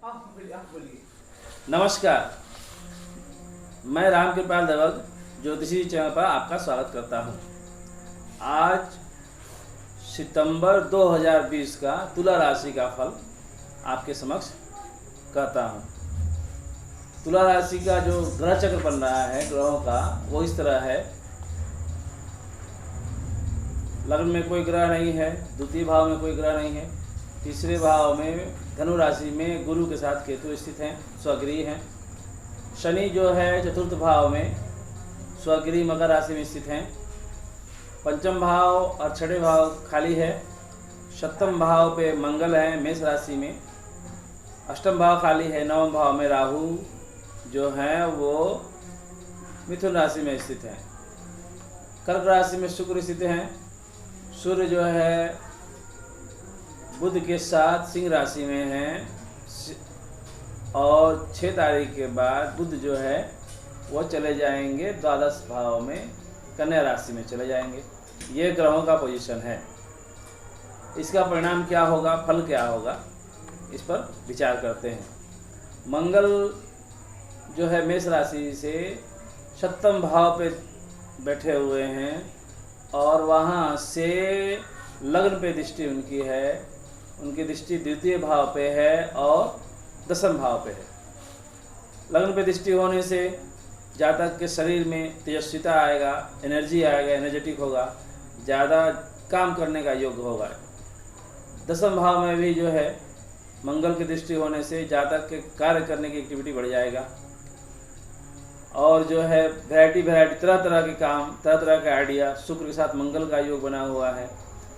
आप बोलिए। नमस्कार, मैं रामकृपाल दवग ज्योतिषी चैनल पर आपका स्वागत करता हूं। आज सितंबर 2020 का तुला राशि का फल आपके समक्ष कहता हूं। तुला राशि का जो ग्रह चक्र बन रहा है ग्रहों का, वो इस तरह है। लग्न में कोई ग्रह नहीं है, द्वितीय भाव में कोई ग्रह नहीं है, तीसरे भाव में धनु राशि में गुरु के साथ केतु स्थित हैं, स्वगृही हैं। शनि जो है चतुर्थ भाव में स्वगृही मकर राशि में स्थित हैं। पंचम भाव और छठे भाव खाली है। सप्तम भाव पे मंगल है मेष राशि में। अष्टम भाव खाली है। नवम भाव में राहु जो है वो मिथुन राशि में स्थित है। कर्क राशि में शुक्र स्थित हैं। सूर्य जो है बुध के साथ सिंह राशि में है और 6 तारीख के बाद बुध जो है वो चले जाएंगे द्वादश भाव में, कन्या राशि में चले जाएंगे। ये ग्रहों का पोजीशन है। इसका परिणाम क्या होगा, फल क्या होगा, इस पर विचार करते हैं। मंगल जो है मेष राशि से सप्तम भाव पे बैठे हुए हैं और वहाँ से लग्न पे दृष्टि उनकी है। उनकी दृष्टि द्वितीय भाव पे है और दसम भाव पे है। लग्न पे दृष्टि होने से जातक के शरीर में तेजस्विता आएगा, एनर्जी आएगा, एनर्जेटिक होगा, ज़्यादा काम करने का योग्य होगा। दसम भाव में भी जो है मंगल की दृष्टि होने से जातक के कार्य करने की एक्टिविटी बढ़ जाएगा और जो है वैरायटी तरह तरह के काम, तरह तरह के आइडिया, शुक्र के साथ मंगल का योग बना हुआ है।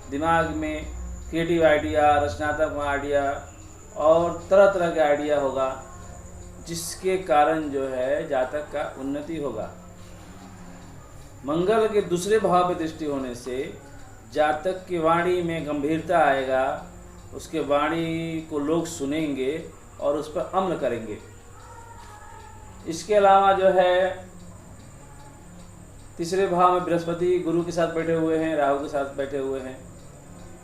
दिमाग में क्रिएटिव आइडिया, रचनात्मक आइडिया और तरह तरह का आइडिया होगा, जिसके कारण जो है जातक का उन्नति होगा। मंगल के दूसरे भाव पर दृष्टि होने से जातक की वाणी में गंभीरता आएगा, उसके वाणी को लोग सुनेंगे और उस पर अमल करेंगे। इसके अलावा जो है तीसरे भाव में बृहस्पति गुरु के साथ बैठे हुए हैं, राहु के साथ बैठे हुए हैं।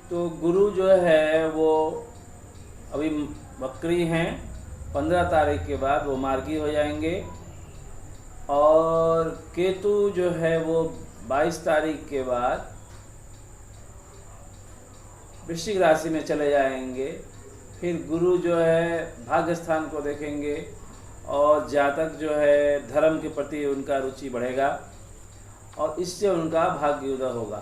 तो गुरु जो है वो अभी वक्री हैं, 15 तारीख के बाद वो मार्गी हो जाएंगे और केतु जो है वो 22 तारीख के बाद वृश्चिक राशि में चले जाएंगे। फिर गुरु जो है भाग्य स्थान को देखेंगे और जातक जो है धर्म के प्रति उनका रुचि बढ़ेगा और इससे उनका भाग्य उदय होगा।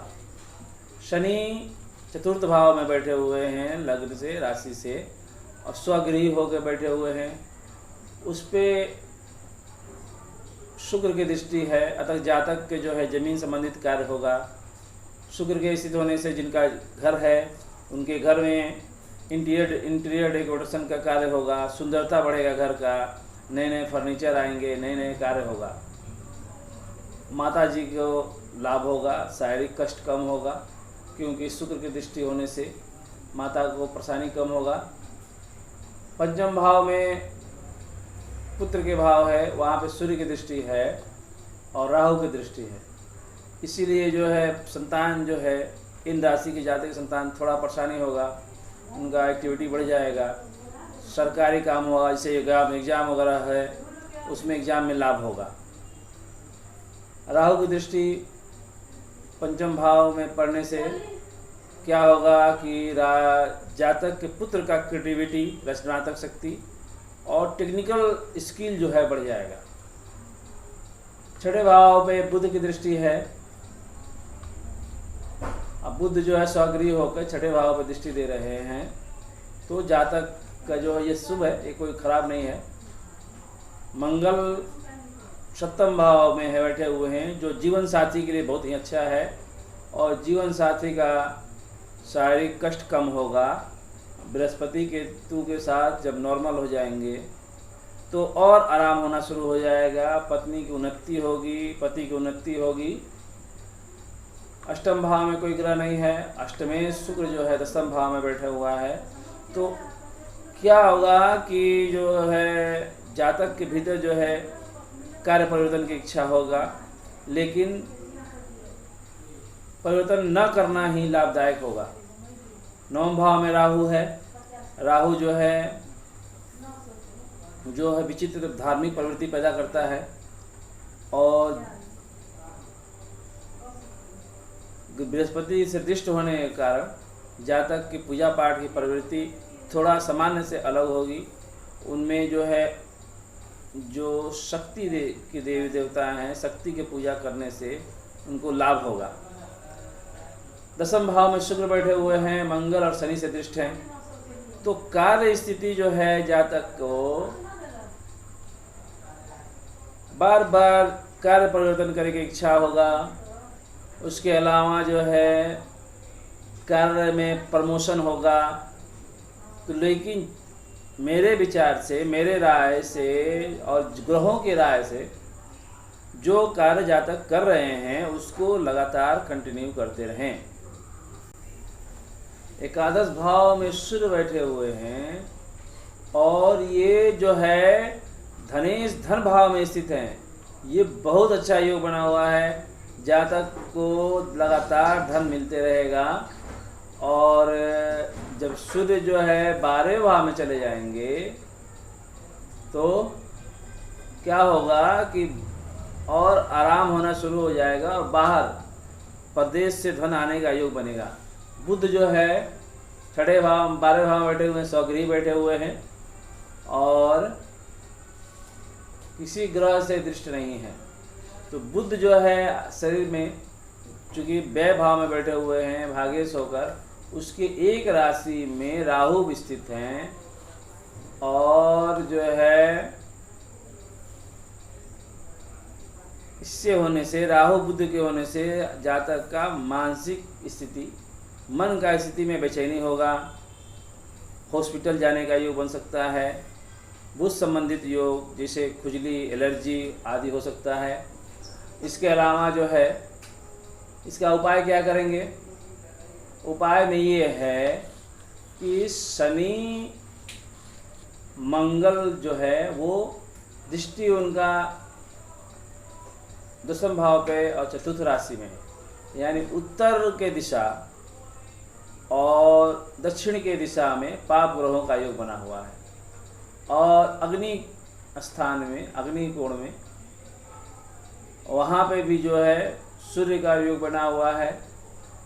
शनि चतुर्थ भाव में बैठे हुए हैं लग्न से, राशि से, और स्वगृही होकर बैठे हुए हैं। उस पर शुक्र की दृष्टि है, अतः जातक के जो है जमीन संबंधित कार्य होगा। शुक्र के स्थित होने से जिनका घर है उनके घर में इंटीरियर डेकोरेशन का कार्य होगा, सुंदरता बढ़ेगा घर का, नए नए फर्नीचर आएंगे, नए नए कार्य होगा। माता जी को लाभ होगा, शारीरिक कष्ट कम होगा, क्योंकि शुक्र की दृष्टि होने से माता को परेशानी कम होगा। पंचम भाव में पुत्र के भाव है, वहाँ पे सूर्य की दृष्टि है और राहु की दृष्टि है। इसीलिए जो है संतान जो है इन राशि के जातक संतान थोड़ा परेशानी होगा, उनका एक्टिविटी बढ़ जाएगा, सरकारी काम होगा, जैसे एग्ज़ाम वगैरह है उसमें एग्ज़ाम में लाभ होगा। राहु की दृष्टि पंचम भाव में पड़ने से क्या होगा कि जातक के पुत्र का क्रिएटिविटी, रचनात्मक शक्ति और टेक्निकल स्किल जो है बढ़ जाएगा। छठे भाव पे बुध की दृष्टि है। अब बुध जो है स्वगृही होकर छठे भाव पर दृष्टि दे रहे हैं, तो जातक का जो ये शुभ है, ये कोई खराब नहीं है। मंगल सप्तम भाव में है बैठे हुए हैं, जो जीवन साथी के लिए बहुत ही अच्छा है और जीवन साथी का शारीरिक कष्ट कम होगा। बृहस्पति केतु के साथ जब नॉर्मल हो जाएंगे तो और आराम होना शुरू हो जाएगा, पत्नी की उन्नति होगी, पति की उन्नति होगी। अष्टम भाव में कोई ग्रह नहीं है, अष्टमें शुक्र जो है दसम भाव में बैठा हुआ है। तो क्या होगा कि जो है जातक के भीतर जो है कार्य परिवर्तन की इच्छा होगा, लेकिन परिवर्तन न करना ही लाभदायक होगा। नवम भाव में राहु है, राहु जो है जो है विचित्र धार्मिक प्रवृत्ति पैदा करता है, और बृहस्पति से दृष्ट होने के कारण जातक की पूजा पाठ की प्रवृत्ति थोड़ा सामान्य से अलग होगी। उनमें जो है जो शक्ति के देवी देवता हैं, शक्ति की पूजा करने से उनको लाभ होगा। दसम भाव में शुक्र बैठे हुए हैं, मंगल और शनि से दृष्ट हैं, तो कार्य स्थिति जो है जातक को बार बार कार्य परिवर्तन करने की इच्छा होगा। उसके अलावा जो है कार्य में प्रमोशन होगा। तो लेकिन मेरे विचार से, मेरे राय से और ग्रहों की राय से जो कार्य जातक कर रहे हैं उसको लगातार कंटिन्यू करते रहें। एकादश भाव में सूर्य बैठे हुए हैं और ये जो है धनेश धन भाव में स्थित हैं। ये बहुत अच्छा योग बना हुआ है, जातक को लगातार धन मिलते रहेगा। और जब सूर्य जो है 12वें भाव में चले जाएंगे तो क्या होगा कि और आराम होना शुरू हो जाएगा और बाहर प्रदेश से धन आने का योग बनेगा। बुध जो है 6वें भाव 12वें भाव में बैठे हुए हैं, स्वगृही बैठे हुए हैं और किसी ग्रह से दृष्ट नहीं है। तो बुध जो है शरीर में चूँकि व्यय भाव में बैठे हुए हैं भागेश होकर, उसके एक राशि में राहु स्थित हैं और जो है इससे होने से, राहु बुध के होने से जातक का मानसिक स्थिति, मन का स्थिति में बेचैनी होगा, हॉस्पिटल जाने का योग बन सकता है, बुध संबंधित योग जैसे खुजली, एलर्जी आदि हो सकता है। इसके अलावा जो है इसका उपाय क्या करेंगे? उपाय में ये है कि शनि मंगल जो है वो दृष्टि उनका दसम भाव पे और चतुर्थ राशि में है, यानी उत्तर के दिशा और दक्षिण के दिशा में पाप ग्रहों का योग बना हुआ है। और अग्नि स्थान में, अग्नि कोण में, वहाँ पे भी जो है सूर्य का योग बना हुआ है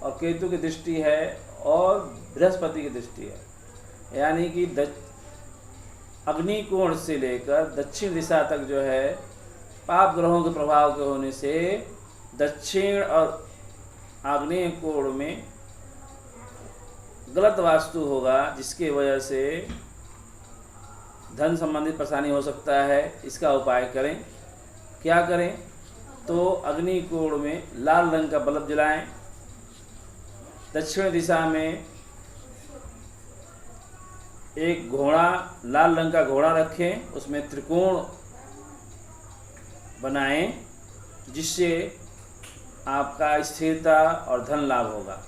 और केतु की दृष्टि है और बृहस्पति की दृष्टि है, यानी कि अग्नि कोण से लेकर दक्षिण दिशा तक जो है पाप ग्रहों के प्रभाव के होने से दक्षिण और आग्नेय कोण में गलत वास्तु होगा, जिसके वजह से धन संबंधित परेशानी हो सकता है। इसका उपाय करें। क्या करें? तो अग्नि कोण में लाल रंग का बल्ब जलाएं, दक्षिण दिशा में एक घोड़ा, लाल रंग का घोड़ा रखें, उसमें त्रिकोण बनाएं जिससे आपका स्थिरता और धन लाभ होगा।